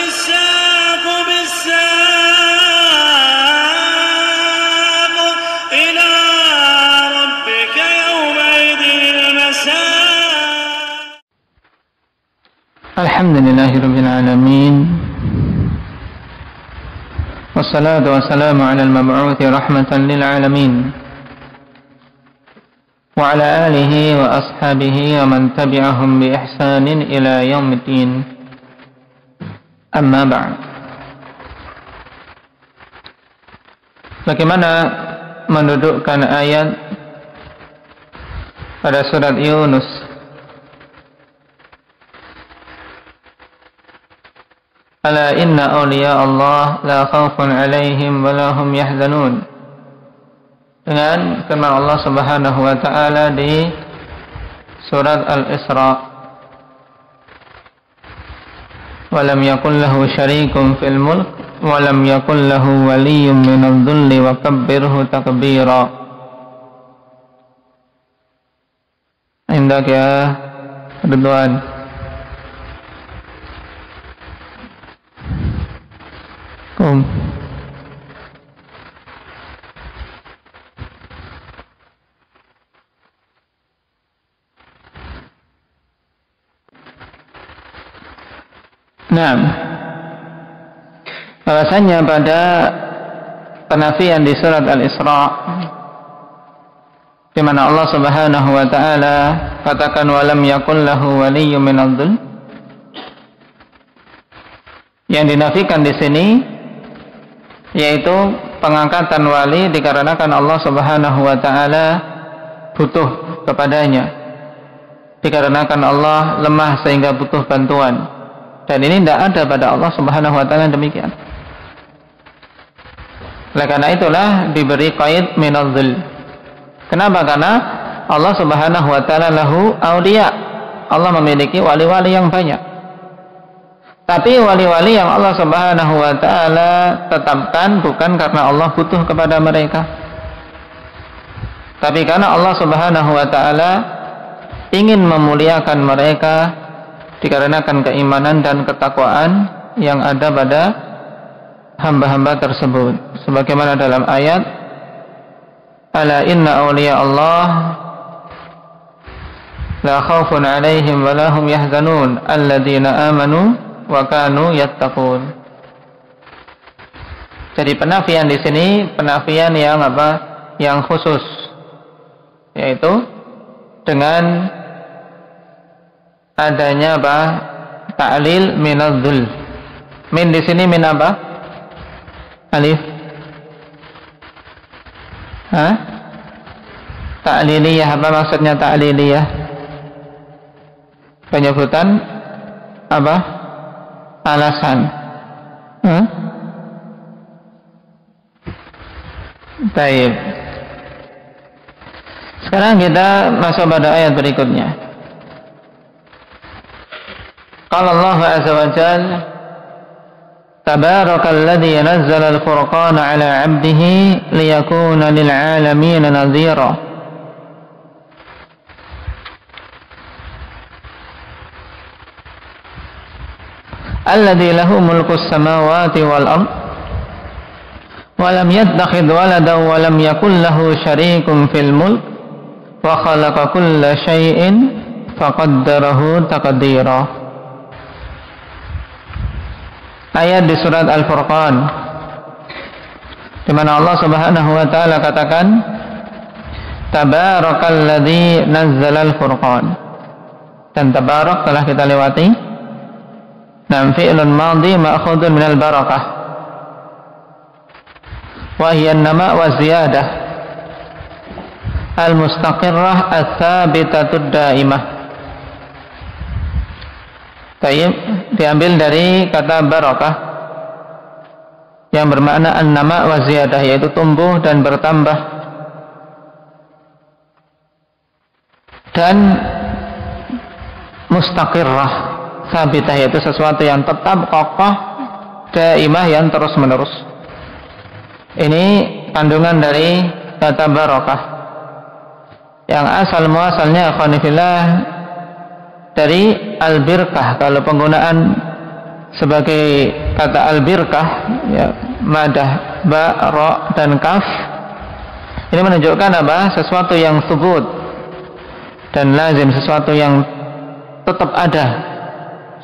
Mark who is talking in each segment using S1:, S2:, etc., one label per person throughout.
S1: الساق بالساق إلى ربك يومئذ المساق.
S2: الحمد لله رب العالمين، والصلاة والسلام على المبعوث رحمة للعالمين وعلى آله وأصحابه ومن تبعهم بإحسان إلى يوم الدين. Amma ba'd. Bagaimana mendudukkan ayat pada surat Yunus? Ala inna awliya Allah la khawfun alaihim wa la hum yahzanun. Dengan firman Allah Subhanahu wa taala di surat Al-Isra. Wa lam yakul lahu syarikun fil mulk wa lam yakul lahu waliyyun minadh dhulli wa kabbirhu takbira. Indak ya Ridwan. Nah, bahasanya pada penafian di surat Al-Isra, di mana Allah Subhanahu wa taala katakan walam yakul lahu waliyyun minadh dhul. Yang dinafikan di sini yaitu pengangkatan wali dikarenakan Allah Subhanahu wa taala butuh kepadanya, dikarenakan Allah lemah sehingga butuh bantuan. Dan ini tidak ada pada Allah Subhanahu wa taala demikian. Oleh karena itulah diberi qaid minadh-dhul. Kenapa? Karena Allah Subhanahu wa taala lahu awliya. Allah memiliki wali-wali yang banyak. Tapi wali-wali yang Allah Subhanahu wa taala tetapkan bukan karena Allah butuh kepada mereka, tapi karena Allah Subhanahu wa taala ingin memuliakan mereka dikarenakan keimanan dan ketakwaan yang ada pada hamba-hamba tersebut. Sebagaimana dalam ayat, ala inna awliya Allah la khawfun alaihim wa lahum yahzanun alladzina amanu wa kanu yattaqun. Jadi penafian di sini penafian yang apa? Yang khusus, yaitu dengan adanya apa? Ta'lil minadh-dhul. Min di sini min apa? Alif. Hah? Ta'liliyah. Apa maksudnya ta'liliyah? Penyebutan apa? Alasan. Baik. Sekarang kita masuk pada ayat berikutnya. Qala Allah azza wa jalla Tabarakalladzi nazzala al-furqana 'ala 'abdihi liyakuna lil 'alamin nadhira. Alladzi lahu mulku as-samawati wal ard wa lam yattakhidh waladan wa lam yakul lahu syarikun fil mulk wa khalaqa kulla syai'in faqaddarahu taqdira. Ayat di surat Al-Furqan, di mana Allah Subhanahu wa taala katakan Tabarakalladzi nazzala al-furqan. Dan tabarak telah kita lewati. Nam fi'lun madhi ma'khudun minal barakah. Wa hiya an-nama' wa ziyadah al-mustaqirrah ats-tsabitatud daimah. Tayyib diambil dari kata barakah yang bermakna an-nama' wa ziyadah, yaitu tumbuh dan bertambah. Dan mustaqirrah, sabitah, yaitu sesuatu yang tetap kokoh, daimah, yang terus menerus. Ini kandungan dari kata barakah yang asal muasalnya akhwanifillah dari al-birkah. Kalau penggunaan sebagai kata al-birkah, ya, madah ba, ra dan kaf, ini menunjukkan apa? Sesuatu yang subut dan lazim, sesuatu yang tetap ada,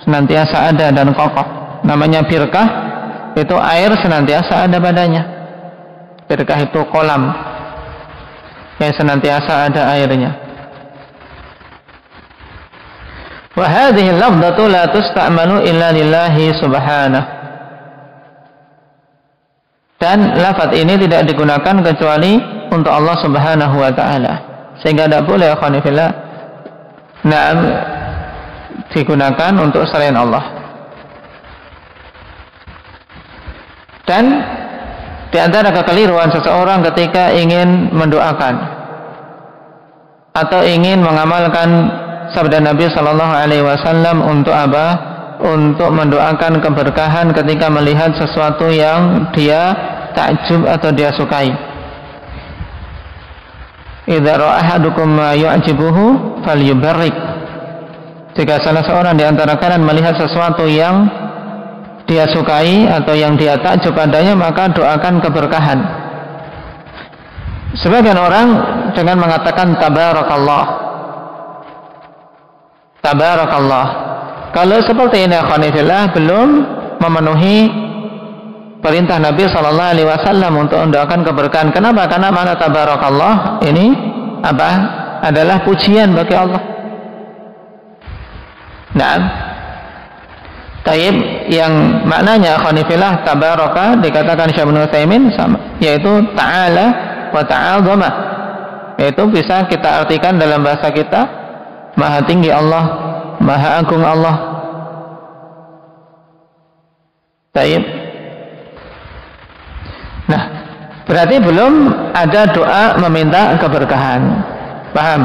S2: senantiasa ada dan kokoh. Namanya birkah itu air senantiasa ada padanya. Birkah itu kolam yang senantiasa ada airnya. Wa hadhihi al-lafdhatu la tusta'malu illa lillahi subhanahu. Dan lafaz ini tidak digunakan kecuali untuk Allah Subhanahu wa taala. Sehingga tidak boleh khonifillah digunakan untuk selain Allah. Dan di antara kekeliruan seseorang ketika ingin mendoakan atau ingin mengamalkan sabda Nabi sallallahu alaihi wasallam untuk apa? Untuk mendoakan keberkahan ketika melihat sesuatu yang dia takjub atau dia sukai. Idza ra'a ahadukum ma yu'jibuhu falyubarrik. Jika salah seorang di antara kalian melihat sesuatu yang dia sukai atau yang dia takjub padanya, maka doakan keberkahan. Sebagian orang dengan mengatakan tabarakallah. Tabarakallah. Kalau seperti ini akhwanifillah belum memenuhi perintah Nabi sallallahu alaihi wasallam untuk mendoakan keberkahan. Kenapa? Karena makna tabarakallah ini apa? Adalah pujian bagi Allah. Nah, taib yang maknanya akhwanifillah tabaraka dikatakan Syekh Ibnu Utsaimin sama, yaitu ta'ala wa ta'azama. Itu bisa kita artikan dalam bahasa kita maha tinggi Allah, maha agung Allah. Taib. Nah, berarti belum ada doa meminta keberkahan. Paham?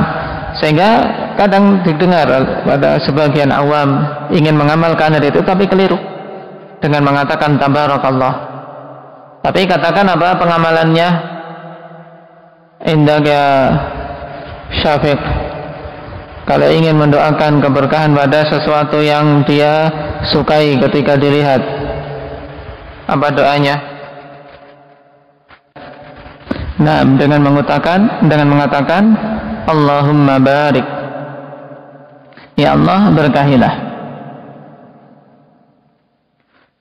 S2: Sehingga kadang didengar pada sebagian awam ingin mengamalkan itu tapi keliru dengan mengatakan tabarakallah. Tapi katakan apa pengamalannya? Indaka Syafiq, kalau ingin mendoakan keberkahan pada sesuatu yang dia sukai ketika dilihat, apa doanya? Nah, dengan mengatakan Allahumma barik, ya Allah berkahilah.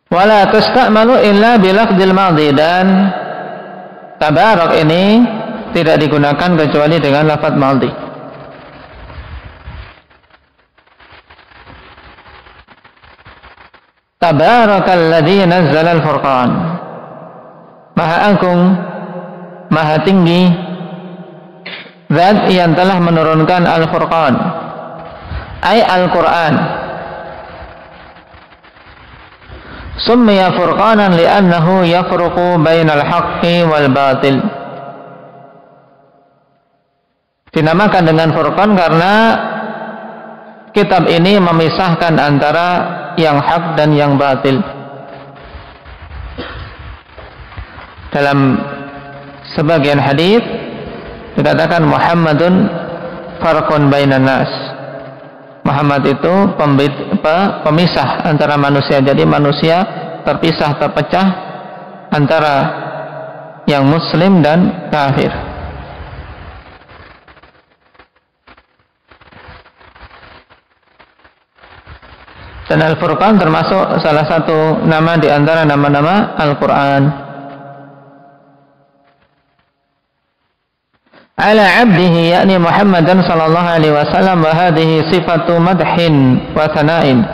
S2: Wala tusta'malu illa bilafdil madhi, dan tabarak ini tidak digunakan kecuali dengan lafaz madhi. Tabarakalladzi nazzala al-furqan, maha agung, maha tinggi zat yang telah menurunkan al-furqan, ay al-Quran. Summiya furqanan li'annahu yafruqu bainal haqqi wal batil. Dinamakan dengan furqan karena kitab ini memisahkan antara yang hak dan yang batil. Dalam sebagian hadis dikatakan Muhammadun farqun bainan nas. Muhammad itu pemisah antara manusia. Jadi manusia terpisah, terpecah antara yang muslim dan kafir. Dan Al-Furqan termasuk salah satu nama di antara nama-nama Al-Quran. Ala abdihi, yakni Muhammadan sallallahu alaihi wasallam, wa hadhihi sifatu madhin wa thana'in.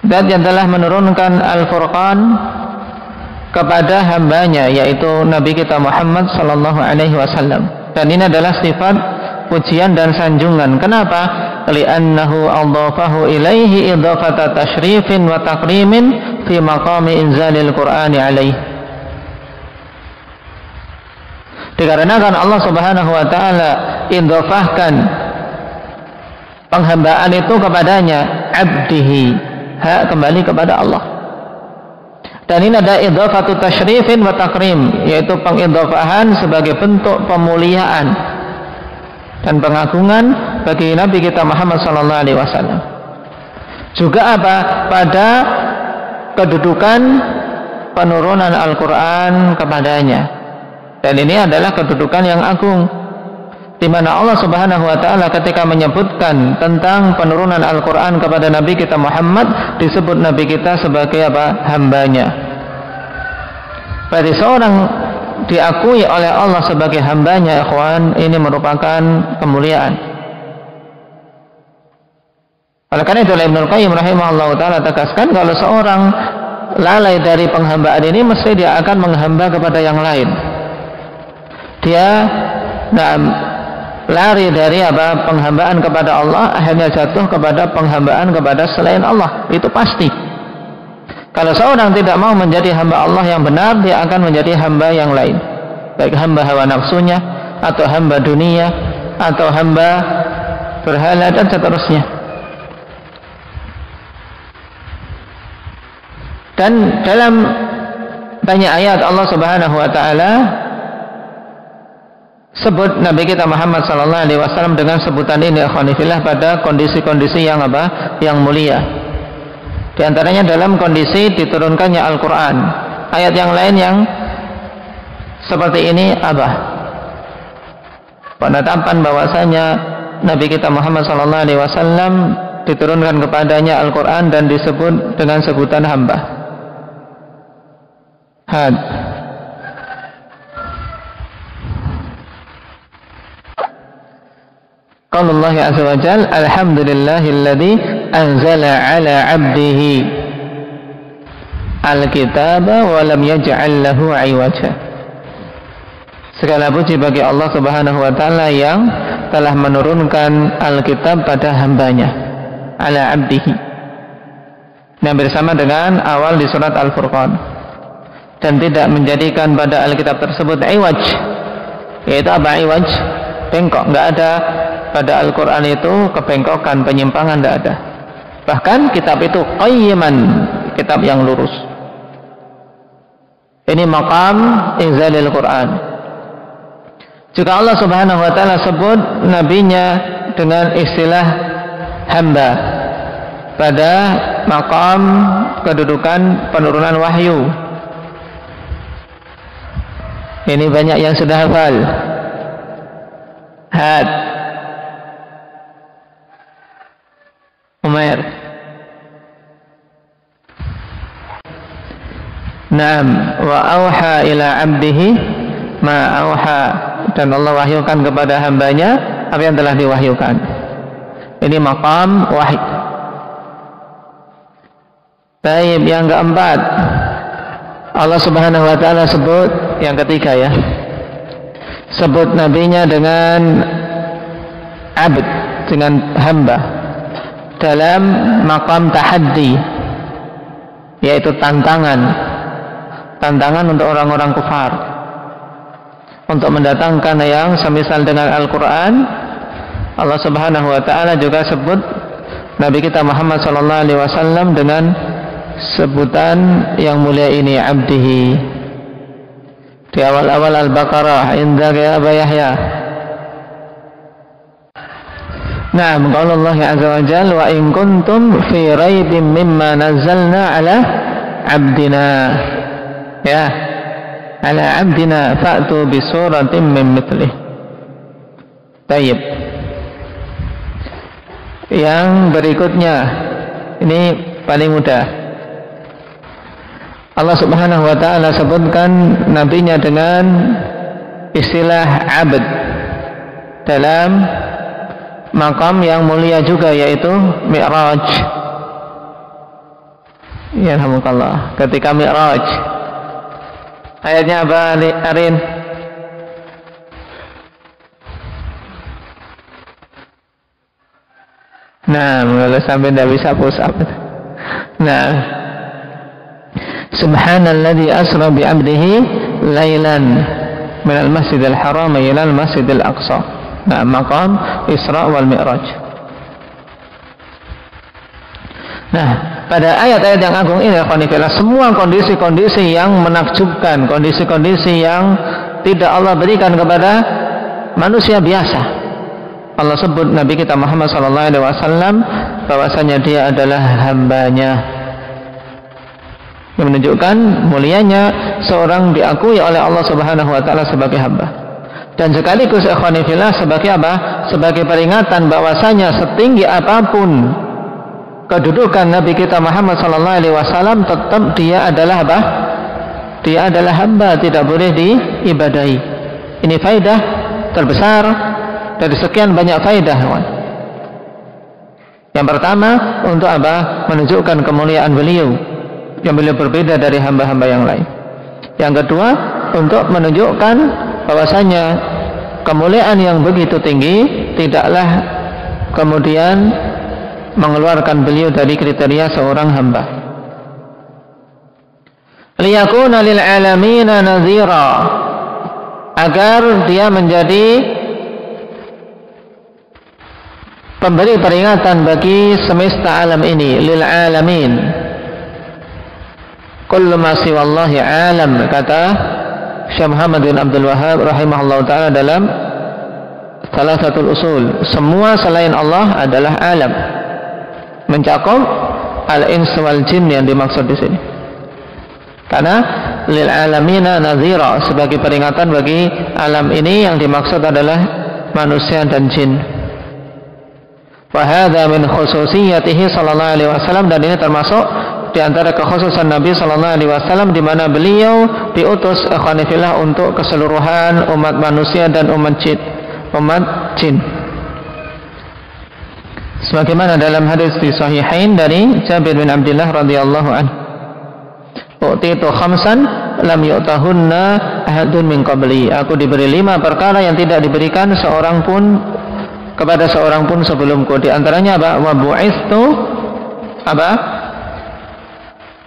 S2: Dan yang telah menurunkan Al-Furqan kepada hambanya, yaitu Nabi kita Muhammad sallallahu alaihi wasallam. Dan ini adalah sifat pujian dan sanjungan. Kenapa? Li'annahu adhafahu ilaihi idhafata tashrifin wa takrimin fi maqami inzalil Qur'ani alaihi. Dikarenakan Allah Subhanahu wa taala idhafahkan penghambaan itu kepadanya, abdihi, hak kembali kepada Allah. Dan ini ada idhafatu tashrifin wa takrim, yaitu pengidhafahan sebagai bentuk pemuliaan dan pengagungan bagi Nabi kita Muhammad sallallahu alaihi wasallam. Juga apa? Pada kedudukan penurunan Al-Quran kepadanya. Dan ini adalah kedudukan yang agung, di mana Allah Subhanahu wa Ta'ala ketika menyebutkan tentang penurunan Al-Quran kepada Nabi kita Muhammad, disebut Nabi kita sebagai apa? Hambanya. Berarti seorang diakui oleh Allah sebagai hambanya, ikhwan, ini merupakan kemuliaan. Oleh karena itu Ibnu Qayyim rahimahullah ta'ala tegaskan, kalau seorang lalai dari penghambaan ini, mesti dia akan menghamba kepada yang lain. Dia lari dari apa? Penghambaan kepada Allah, akhirnya jatuh kepada penghambaan kepada selain Allah. Itu pasti. Kalau seorang tidak mau menjadi hamba Allah yang benar, dia akan menjadi hamba yang lain, baik hamba hawa nafsunya, atau hamba dunia, atau hamba berhala, dan seterusnya. Dan dalam banyak ayat Allah Subhanahu wa Ta'ala sebut Nabi kita Muhammad sallallahu alaihi wasallam dengan sebutan ini, ikhwanifillah, pada kondisi-kondisi yang apa? Yang mulia. Di antaranya dalam kondisi diturunkannya Al-Quran. Ayat yang lain yang seperti ini apa? Penetapan bahwasanya Nabi kita Muhammad sallallahu alaihi wasallam diturunkan kepadanya Al-Quran dan disebut dengan sebutan hamba. Had. Qala Allah azza wa jalla, alhamdulillahilladzi anzala ala 'abdihi al-kitaba wa lam yaj'al lahu 'iwaja. Segala puji bagi Allah Subhanahu wa taala yang telah menurunkan Alkitab pada hambanya, ala 'abdihi. Yang bersama dengan awal di surat Al-Furqan. Dan tidak menjadikan pada Alkitab tersebut iwaj. Yaitu apa iwaj? Bengkok. Enggak ada pada Al-Quran itu kebengkokan, penyimpangan, tidak ada. Bahkan kitab itu qayyiman, kitab yang lurus. Ini maqam inzalil Quran. Juga Allah Subhanahu wa ta'ala sebut nabinya dengan istilah hamba pada maqam kedudukan penurunan wahyu. Ini banyak yang sudah hafal. Had. Umair. Naam, wa auha ila 'abdihi ma auha, dan Allah wahyukan kepada hambanya apa yang telah diwahyukan. Ini maqam wahyi. Baik, yang keempat, Allah Subhanahu wa ta'ala sebut, yang ketiga ya, sebut nabinya dengan abd, dengan hamba, dalam maqam tahaddi, yaitu tantangan untuk orang-orang kufar untuk mendatangkan yang semisal dengan Al-Quran. Allah Subhanahu wa ta'ala juga sebut Nabi kita Muhammad sallallahu alaihi wasallam dengan sebutan yang mulia ini, abdihi, di awal-awal Al-Baqarah, indaka ya Aba Yahya. Naam, qala Allah azza wa jalla, wa in kuntum fi raibin mimma nazzalna ala abdina, ya, ala abdina fa'tu bi suratin min mithlih. Baik. Yang berikutnya ini paling mudah. Allah Subhanahu wa ta'ala sebutkan nabinya dengan istilah abd dalam maqam yang mulia juga, yaitu Mi'raj. Ya alhamdulillah, ketika Mi'raj. Ayatnya apa, Arin? Nah, kalau sampai tidak bisa push up. Nah, Subhanalladzi asra bi 'abdihi lailan minal masjidil haram ilal masjidil aqsa. Nah, maqam Isra wal Mi'raj. Nah, pada ayat-ayat yang agung ini, semua kondisi-kondisi yang menakjubkan, kondisi-kondisi yang tidak Allah berikan kepada manusia biasa, Allah sebut Nabi kita Muhammad sallallahu alaihi wasallam bahwasanya dia adalah hambanya. Yang menunjukkan mulianya seorang diakui oleh Allah Subhanahu wa taala sebagai hamba. Dan sekaligus ikhwani fillah sebagai apa? Sebagai peringatan bahwasanya setinggi apapun kedudukan Nabi kita Muhammad sallallahu alaihi wasallam, tetap dia adalah apa? Dia adalah hamba, tidak boleh diibadahi. Ini faedah terbesar dari sekian banyak faedah. Yang pertama, untuk apa? Menunjukkan kemuliaan beliau, yang beliau berbeda dari hamba-hamba yang lain. Yang kedua, untuk menunjukkan bahwasanya kemuliaan yang begitu tinggi tidaklah kemudian mengeluarkan beliau dari kriteria seorang hamba. Liyakuna lil alamina nadhira, agar dia menjadi pemberi peringatan bagi semesta alam ini. Lil alamin, kullu ma siwallahi alam, kata Syekh Muhammad bin Abdul Wahhab rahimahullah ta'ala dalam salah satu usul. Semua selain Allah adalah alam, mencakup al-ins wal jin yang dimaksud di sini. Karena lil alamina nadhira, sebagai peringatan bagi alam ini, yang dimaksud adalah manusia dan jin. Wa hadza min khususiyatihi sallallahu alaihi wasallam, dan ini termasuk di antara kekhususan Nabi sallallahu alaihi wasallam, di mana beliau diutus ikhwanifillah untuk keseluruhan umat manusia dan umat jin. Sebagaimana dalam hadis di Sahihain dari Jabir bin Abdullah radhiyallahu anhu, "Utitu khamsan lam yu'tahunna ahadun min qabli." Aku diberi 5 perkara yang tidak diberikan seorang pun kepada seorang pun sebelumku. Di antaranya apa? Wa bu'istu apa?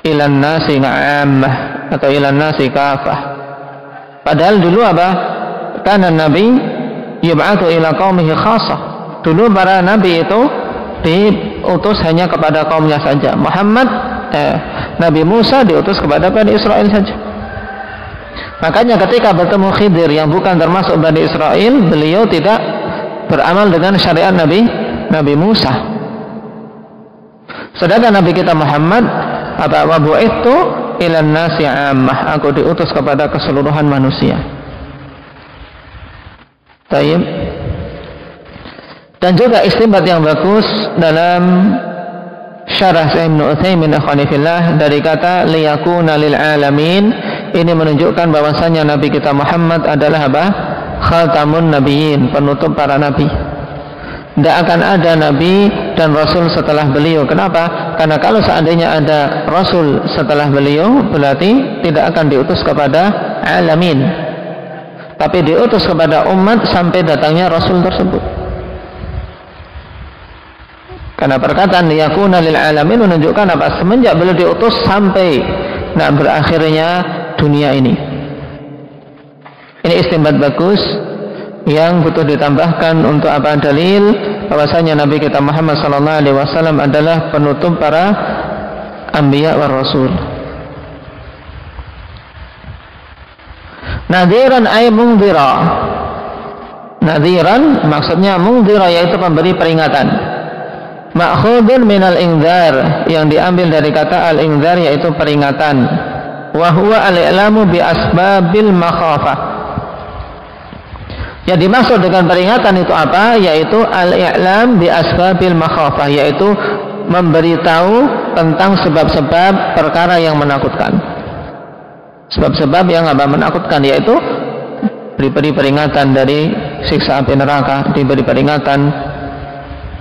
S2: Ilan nasi nga'ammah, atau ilan nasi kafah. Padahal dulu apa? Karena Nabi yub'atu ila qaumihi khassah. Dulu para nabi itu diutus hanya kepada kaumnya saja. Nabi Musa diutus kepada Bani Israel saja. Makanya ketika bertemu Khidir yang bukan termasuk Bani Israel, beliau tidak beramal dengan syariat Nabi Musa. Sedangkan Nabi kita Muhammad, apa, wa bu'ithu ilan nasi ammah, aku diutus kepada keseluruhan manusia. Tayyib. Dan juga istinbat yang bagus dalam syarah Ibnu Utsaimin akhwanifillah dari kata liyakuna lil alamin, ini menunjukkan bahwasanya Nabi kita Muhammad adalah apa? Khatamun nabiyyin, penutup para nabi. Tidak akan ada nabi dan rasul setelah beliau. Kenapa? Karena kalau seandainya ada rasul setelah beliau, berarti tidak akan diutus kepada alamin, tapi diutus kepada umat sampai datangnya rasul tersebut. Karena perkataan liyakuna lil alamin menunjukkan apa? Semenjak beliau diutus sampai berakhirnya dunia ini. Ini istinbat bagus yang butuh ditambahkan untuk apa? Dalil bahwasanya Nabi kita Muhammad sallallahu alaihi wasallam adalah penutup para anbiya wa rasul. Nadhiran ay mungdhira. Nadhiran maksudnya mungdhira, yaitu pemberi peringatan. Ma'khudun minal ingdhar, yang diambil dari kata al-ingdhar, yaitu peringatan. Wa huwa al-i'lamu bi asbabil makhafah. Yang dimaksud dengan peringatan itu apa? Yaitu al-i'lam bi asbabil makhafah, yaitu memberitahu tentang sebab-sebab perkara yang menakutkan. Sebab-sebab yang apa? Menakutkan, yaitu diberi peringatan dari siksa api neraka, diberi peringatan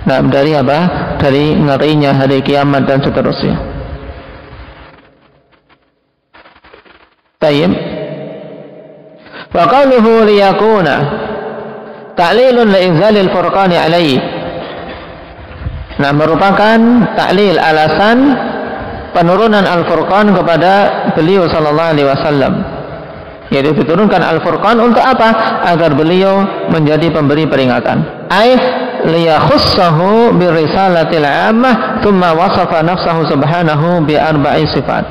S2: dari apa? Dari ngerinya hari kiamat dan seterusnya. Tayyib. Wa qawluhu liyakuna ta'lilun li'inzalil furqani alaihi. Merupakan ta'lil, alasan penurunan Al-Furqan kepada beliau sallallahu alaihi wasallam. Yaitu diturunkan Al-Furqan untuk apa? Agar beliau menjadi pemberi peringatan. Liyakhussahu birisalatil 'ammah thumma wasafa nafsahu subhanahu bi arba'i sifat.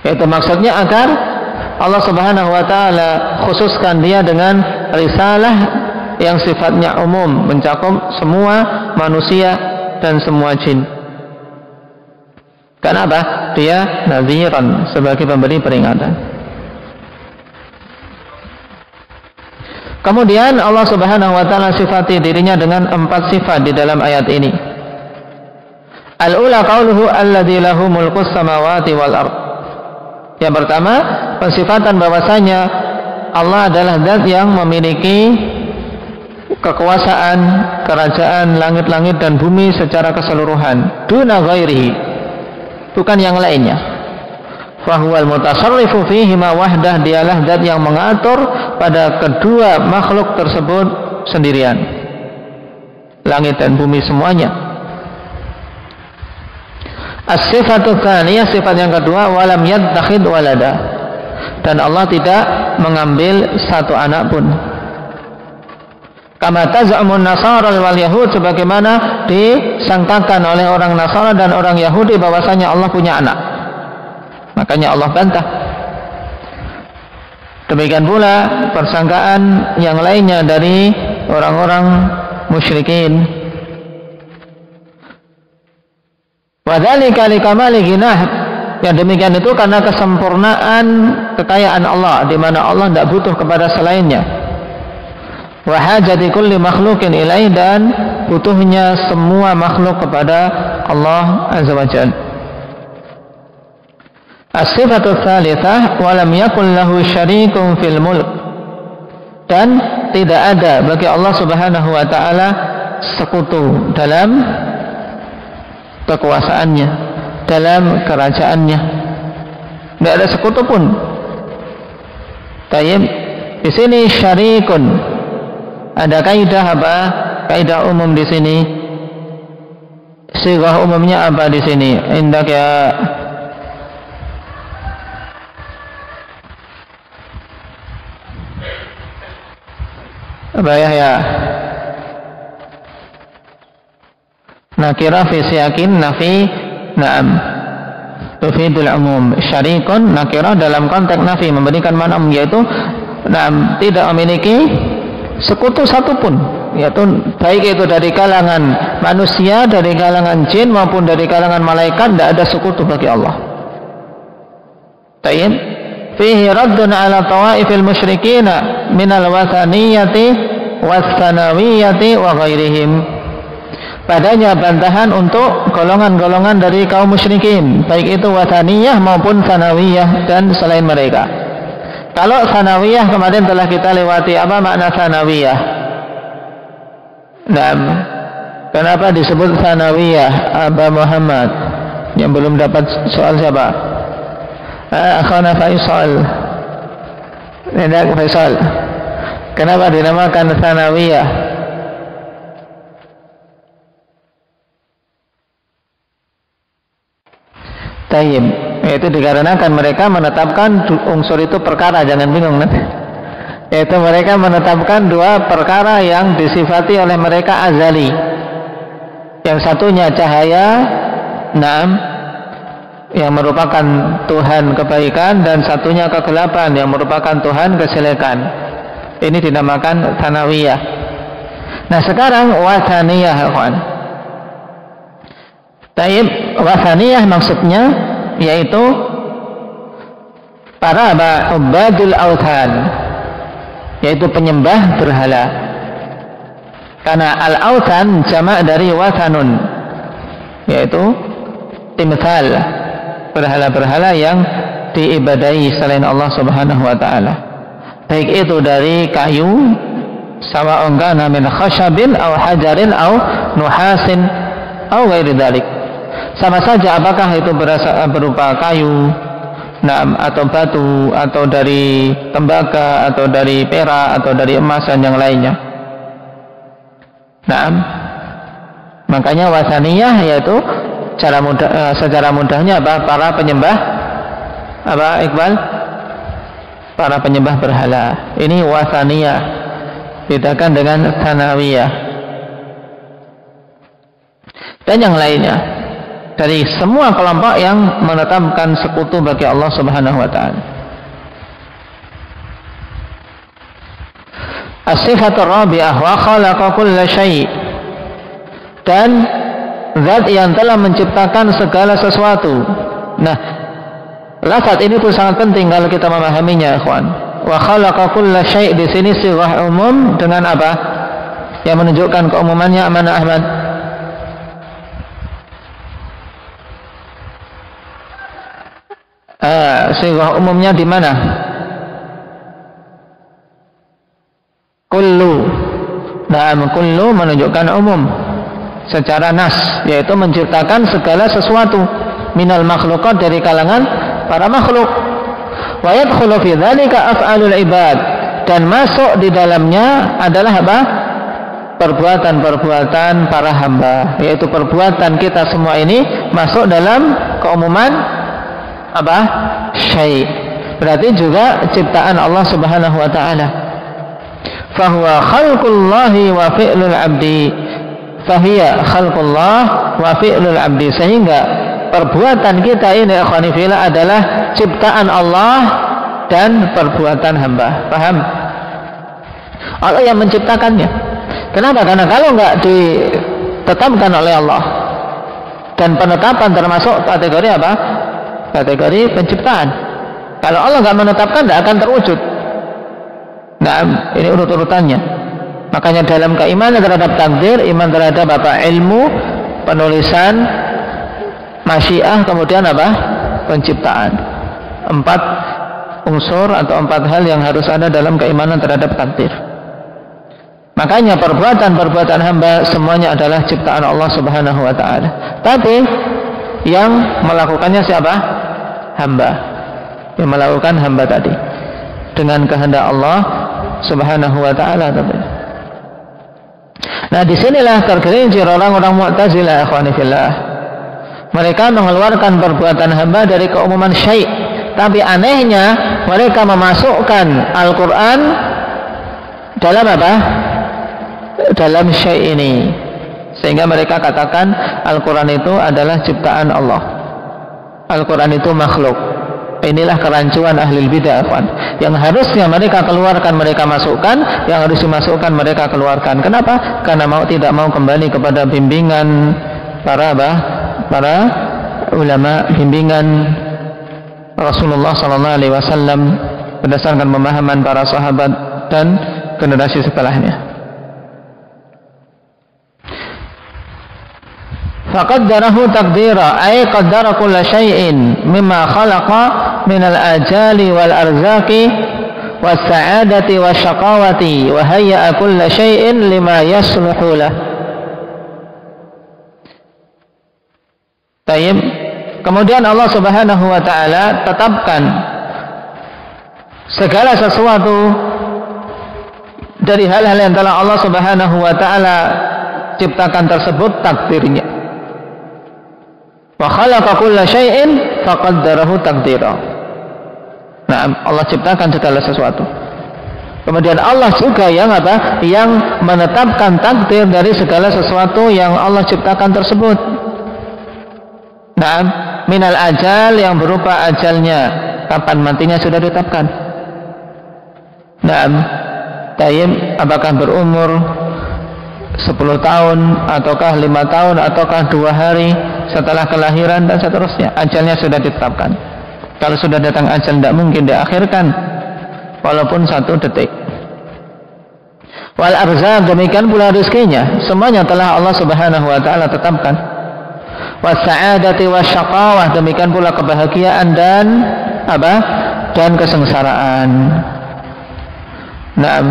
S2: Yaitu maksudnya agar Allah Subhanahu wa taala khususkan dia dengan risalah yang sifatnya umum, mencakup semua manusia dan semua jin. Kenapa? Dia nadhiran, sebagai pemberi peringatan. Kemudian Allah Subhanahu wa taala sifati dirinya dengan 4 sifat di dalam ayat ini. Al-ula qauluhu alladzi lahu mulkus samawati wal ard. Yang pertama, pensifatan bahwasanya Allah adalah zat yang memiliki kekuasaan, kerajaan langit-langit dan bumi secara keseluruhan, duna ghairihi, bukan yang lainnya. Fahuwal mutasarrifu fihi ma wahdah, dialah zat yang mengatur pada kedua makhluk tersebut sendirian, langit dan bumi semuanya. As-sifatu tsaniyah, sifat yang kedua, walam yattakhid walada, dan Allah tidak mengambil satu anak pun. Kama taz'amun nasara wal yahud, sebagaimana disangkakan oleh orang Nasara dan orang Yahudi bahwasanya Allah punya anak. Makanya Allah bantah. Demikian pula persangkaan yang lainnya dari orang-orang musyrikin. Wadzalika likamali ghinah, yang demikian itu karena kesempurnaan kekayaan Allah, di mana Allah tidak butuh kepada selainnya. Wa hajati kulli makhluqin ilaih, dan butuhnya semua makhluk kepada Allah Azza wa Jalla. As-sifatu tsalitsah, wa lam yakul lahu syarikun fil mulk, dan tidak ada bagi Allah Subhanahu wa taala sekutu dalam kekuasaannya, dalam kerajaannya. Tidak ada sekutu pun. Tayyib, di sini syarikun, ada kaidah apa? Kaidah umum di sini. Sighah umumnya apa di sini? Indak ya. Apa ya? Nakirah fi siyakin nafi, na'am, tufidul umum. Syarikun nakirah dalam konteks nafi, memberikan makna umum, yaitu na'am, tidak memiliki sekutu satupun, yaitu baik itu dari kalangan manusia, dari kalangan jin maupun dari kalangan malaikat, tidak ada sekutu bagi Allah. Tayyib. Fihi raddun ala tawaifil musyrikina minal wathaniyati wathanawiyyati wa ghairihim. Padanya bantahan untuk golongan-golongan dari kaum musyrikin, baik itu wathaniyah maupun sanawiyah dan selain mereka. Kalau sanawiyah kemarin telah kita lewati, apa makna sanawiyah? Nah, kenapa disebut sanawiyah? Aba Muhammad yang belum dapat soal siapa? Akhana Faisal. Tidak Faisal. Kenapa dinamakan sanawiyah? Tayyib, yaitu dikarenakan mereka menetapkan unsur itu perkara, jangan bingung nanti. Yaitu mereka menetapkan dua perkara yang disifati oleh mereka azali. Yang satunya cahaya, na'am, yang merupakan Tuhan kebaikan, dan satunya kegelapan yang merupakan Tuhan keselekan. Ini dinamakan sanawiyah. Nah sekarang wathaniyah, kawan. Taib, wathaniyah maksudnya yaitu para ubadul authan, yaitu penyembah berhala. Karena al-authan jamak dari wathanun, yaitu timthal, berhala-berhala yang diibadahi selain Allah Subhanahu wa taala. Baik itu dari kayu, sawa'un kana min khashabin aw hajarin aw nuhasin aw ghairi dzalik. Sama saja apakah itu berupa kayu, atau batu, atau dari tembaga, atau dari perak, atau dari emas dan yang lainnya. Makanya wathaniyah yaitu secara mudahnya apa? Para penyembah apa, Iqbal? Para penyembah berhala. Ini wathaniyah. Bedakan dengan sanawiyah. Dan yang lainnya dari semua kelompok yang menetapkan sekutu bagi Allah Subhanahu wa taala. As-sifatur rabi'ah wa khalaqa kulla syai'. Dan zat yang telah menciptakan segala sesuatu. Nah, lafaz ini tuh sangat penting kalau kita memahaminya, ikhwan. Wa khalaqa kulla syai' di sini sighah umum dengan apa? Yang menunjukkan keumumannya mana Ahmad? Sighah umumnya di mana? Kullu. Nah, kullu menunjukkan umum secara nas, yaitu menciptakan segala sesuatu minal makhluqat, dari kalangan para makhluk. Wa yadkhulu fi dzalika af'alul ibad, dan masuk di dalamnya adalah apa? Perbuatan-perbuatan para hamba, yaitu perbuatan kita semua ini masuk dalam keumuman apa? Syai'. Berarti juga ciptaan Allah Subhanahu wa taala. Fahuwa khalqullahi wa fi'lul 'abdi. Fahiya khalqullah wa fi'lul 'abdi. Sehingga perbuatan kita ini ikhwani fillah adalah ciptaan Allah dan perbuatan hamba. Paham? Allah yang menciptakannya. Kenapa? Karena kalau nggak ditetapkan oleh Allah, dan penetapan termasuk kategori apa? Kategori penciptaan. Kalau Allah nggak menetapkan, tidak akan terwujud. Nah, ini urut-urutannya. Makanya dalam keimanan terhadap takdir, iman terhadap apa? Ilmu, penulisan, masyiah, kemudian apa? Penciptaan. 4 unsur atau 4 hal yang harus ada dalam keimanan terhadap takdir. Makanya perbuatan-perbuatan hamba semuanya adalah ciptaan Allah Subhanahu wa taala. Tapi yang melakukannya siapa? Hamba. Yang melakukan hamba tadi dengan kehendak Allah Subhanahu wa taala. Nah, disinilah tergelincir orang-orang Mu'tazilah, ikhwani fillah. Mereka mengeluarkan perbuatan hamba dari keumuman syai'. Tapi anehnya mereka memasukkan Al-Quran dalam apa? Dalam syai' ini. Sehingga mereka katakan Al-Quran itu adalah ciptaan Allah. Al-Quran itu makhluk. Inilah kerancuan ahli bidah, yang harusnya mereka keluarkan mereka masukkan, yang harus dimasukkan mereka keluarkan. Kenapa? Karena tidak mau kembali kepada bimbingan para ulama, bimbingan Rasulullah SAW berdasarkan pemahaman para sahabat dan generasi setelahnya. Faqaddarahu taqdira, ay qaddara kulla syai'in mimma khalaqa minal ajali wal arzaqi was sa'adati was syaqawati wa hayya'a kulla syai'in lima yasluhu lah. Baik. Kemudian Allah Subhanahu wa taala tetapkan segala sesuatu dari hal-hal yang telah Allah Subhanahu wa taala ciptakan tersebut takdirnya. Wa khalaqa kulla syai'in faqaddarahu taqdira. Nah, Allah ciptakan segala sesuatu. Kemudian Allah juga yang apa? Yang menetapkan takdir dari segala sesuatu yang Allah ciptakan tersebut. Nah, minal ajal, yang berupa ajalnya, kapan matinya sudah ditetapkan. Nah, tayyib, apakah berumur 10 tahun ataukah 5 tahun ataukah 2 hari setelah kelahiran dan seterusnya, ajalnya sudah ditetapkan. Kalau sudah datang ajal tidak mungkin diakhirkan walaupun 1 detik. Wal arzaq, demikian pula rezekinya, semuanya telah Allah Subhanahu wa taala tetapkan. Was sa'adati was syaqawah, demikian pula kebahagiaan dan apa? Dan kesengsaraan. Naam.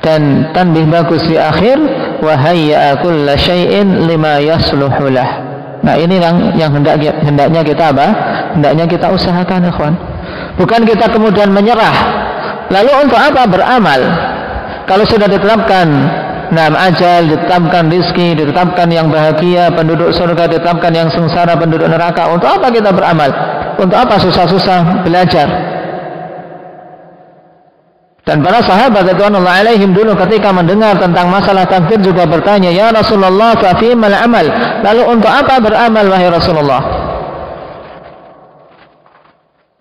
S2: Dan tanbih bagus di akhir, wa hayya kulla syai'in lima yasluhu lah. Nah, ini yang hendaknya kita apa? Hendaknya kita usahakan, ikhwan. Bukan kita kemudian menyerah. Lalu untuk apa beramal? Kalau sudah ditetapkan ajal, ditetapkan rizki, ditetapkan yang bahagia penduduk surga, ditetapkan yang sengsara penduduk neraka, untuk apa kita beramal? Untuk apa susah-susah belajar? Dan para sahabat radhiyallahu alaihim dulu ketika mendengar tentang masalah takdir juga bertanya, ya Rasulullah, fa fimal amal? Lalu untuk apa beramal wahai Rasulullah?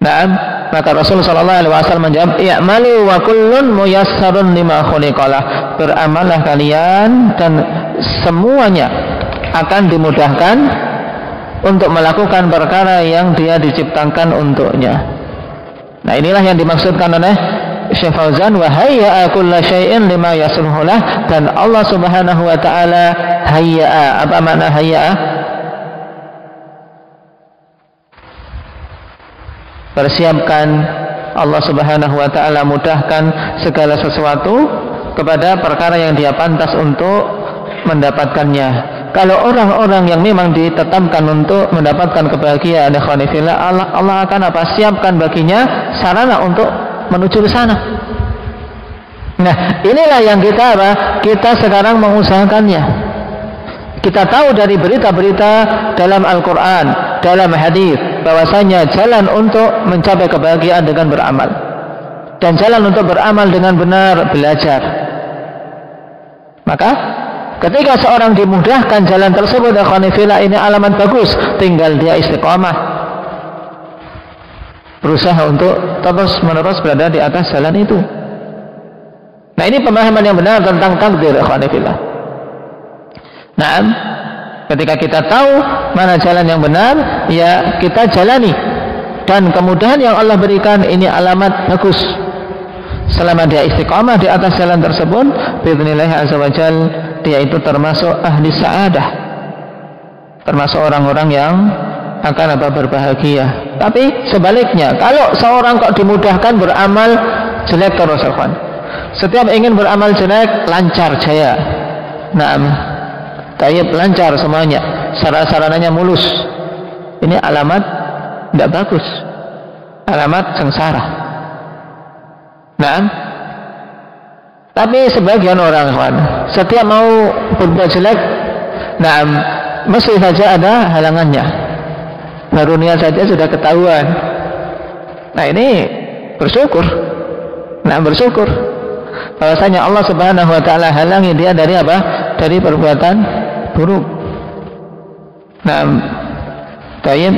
S2: Nah, maka Rasul sallallahu alaihi wasallam menjawab, "I'malu wa kullun muyassarun lima khuliqalah." Beramallah kalian dan semuanya akan dimudahkan untuk melakukan perkara yang dia diciptakan untuknya. Nah, inilah yang dimaksudkan oleh Syekh Fauzan, wa hayya'a kulla syai'in lima yasluhulah, dan Allah Subhanahu wa taala hayya'a. Apa makna hayya'a? Persiapkan. Allah Subhanahu wa taala mudahkan segala sesuatu kepada perkara yang dia pantas untuk mendapatkannya. Kalau orang-orang yang memang ditetapkan untuk mendapatkan kebahagiaan, Allah akan apa? Siapkan baginya sarana untuk menuju ke sana. Nah, inilah yang kita apa? Kita sekarang mengusahakannya. Kita tahu dari berita-berita dalam Al-Quran, dalam hadis, bahwasanya jalan untuk mencapai kebahagiaan dengan beramal, dan jalan untuk beramal dengan benar belajar. Maka ketika seorang dimudahkan jalan tersebut, ini alamat bagus. Tinggal dia istiqamah, berusaha untuk terus menerus berada di atas jalan itu. Nah, ini pemahaman yang benar tentang takdir. Nah, ketika kita tahu mana jalan yang benar, ya kita jalani, dan kemudahan yang Allah berikan ini alamat bagus. Selama dia istiqamah di atas jalan tersebut, bi'idznillah azza wajal, dia itu termasuk ahli sa'adah, termasuk orang-orang yang akan berbahagia. Tapi sebaliknya, kalau seorang kok dimudahkan beramal jelek terus, setiap ingin beramal jelek, lancar jaya, tayyib, lancar semuanya, sarananya mulus, ini alamat tidak bagus, alamat sengsara. Tapi sebagian orang, setiap mau berbuat jelek, mesti saja ada halangannya. Baru niat saja sudah ketahuan. Nah, ini bersyukur. Bersyukur bahwasanya Allah Subhanahu wa taala halangi dia dari apa? Dari perbuatan buruk. Tayyib.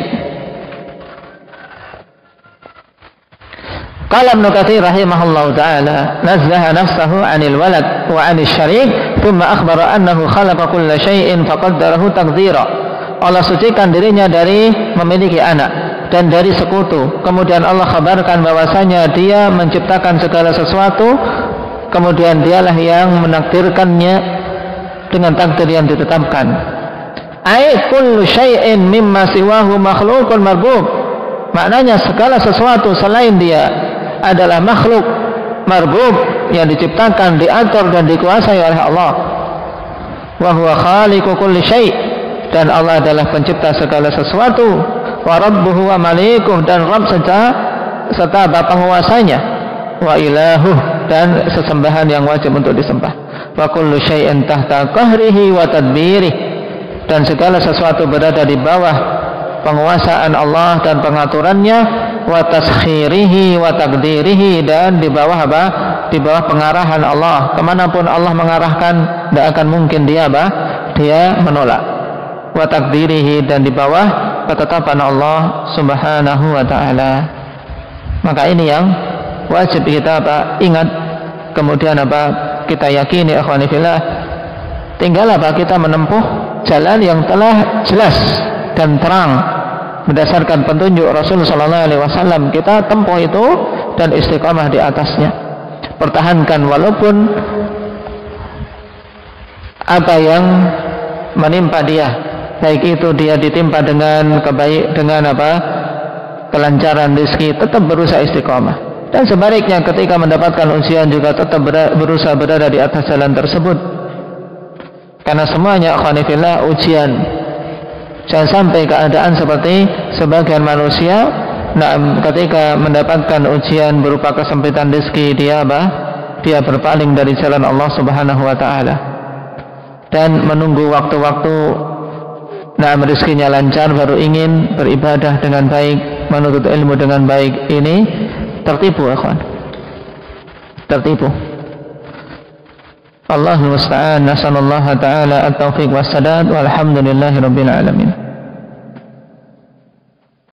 S2: Qala Ibnu Katsir rahimahullahu taala, nazzaha nafsahu 'anil walad wa 'anil syarik, thumma akhbara annahu khalaqa kulla syai'in faqaddarahu taqdira. Allah sucikan dirinya dari memiliki anak dan dari sekutu. Kemudian Allah kabarkan bahwasanya dia menciptakan segala sesuatu, kemudian dialah yang menakdirkannya dengan takdir yang ditetapkan. Ai kullu syai'in mimma siwahu makhluqun marbub. Maknanya segala sesuatu selain dia adalah makhluk marbub, yang diciptakan, diatur dan dikuasai oleh Allah. Wa huwa khaliqu kulli syai', dan Allah adalah pencipta segala sesuatu. Wa rabbuhu wa malikuh, dan Rabb serta penguasanya. Wa ilahuh, dan sesembahan yang wajib untuk disembah. Wa kullu syai'in tahta qahrihi wa tadbirih, dan segala sesuatu berada di bawah penguasaan Allah dan pengaturannya. Wa taskhirihi wa takdirihi, dan di bawah apa? Di bawah pengarahan Allah. Kemanapun Allah mengarahkan, tidak akan mungkin dia menolak. Wa takdirihi, dan di bawah ketetapan Allah Subhanahu wa taala. Maka ini yang wajib kita ingat, kemudian kita yakini, ikhwani fillah. Tinggal kita menempuh jalan yang telah jelas dan terang berdasarkan petunjuk Rasul sallallahu alaihi wasallam. Kita tempuh itu dan istiqamah di atasnya. Pertahankan walaupun apa yang menimpa dia, baik itu dia ditimpa dengan kelancaran rezeki, tetap berusaha istiqamah. Dan sebaliknya, ketika mendapatkan ujian juga tetap berusaha berada di atas jalan tersebut. Karena semuanya akhwani fillah ujian. Jangan sampai keadaan seperti sebagian manusia, ketika mendapatkan ujian berupa kesempitan rezeki, dia berpaling dari jalan Allah Subhanahu wa taala dan menunggu waktu-waktu rezekinya lancar baru ingin beribadah dengan baik, menuntut ilmu dengan baik. Ini tertipu, akhwan. Tertipu. Allahul musta'an. Nasallallahu ta'ala at-taufiq was sadad, walhamdulillahirabbil alamin.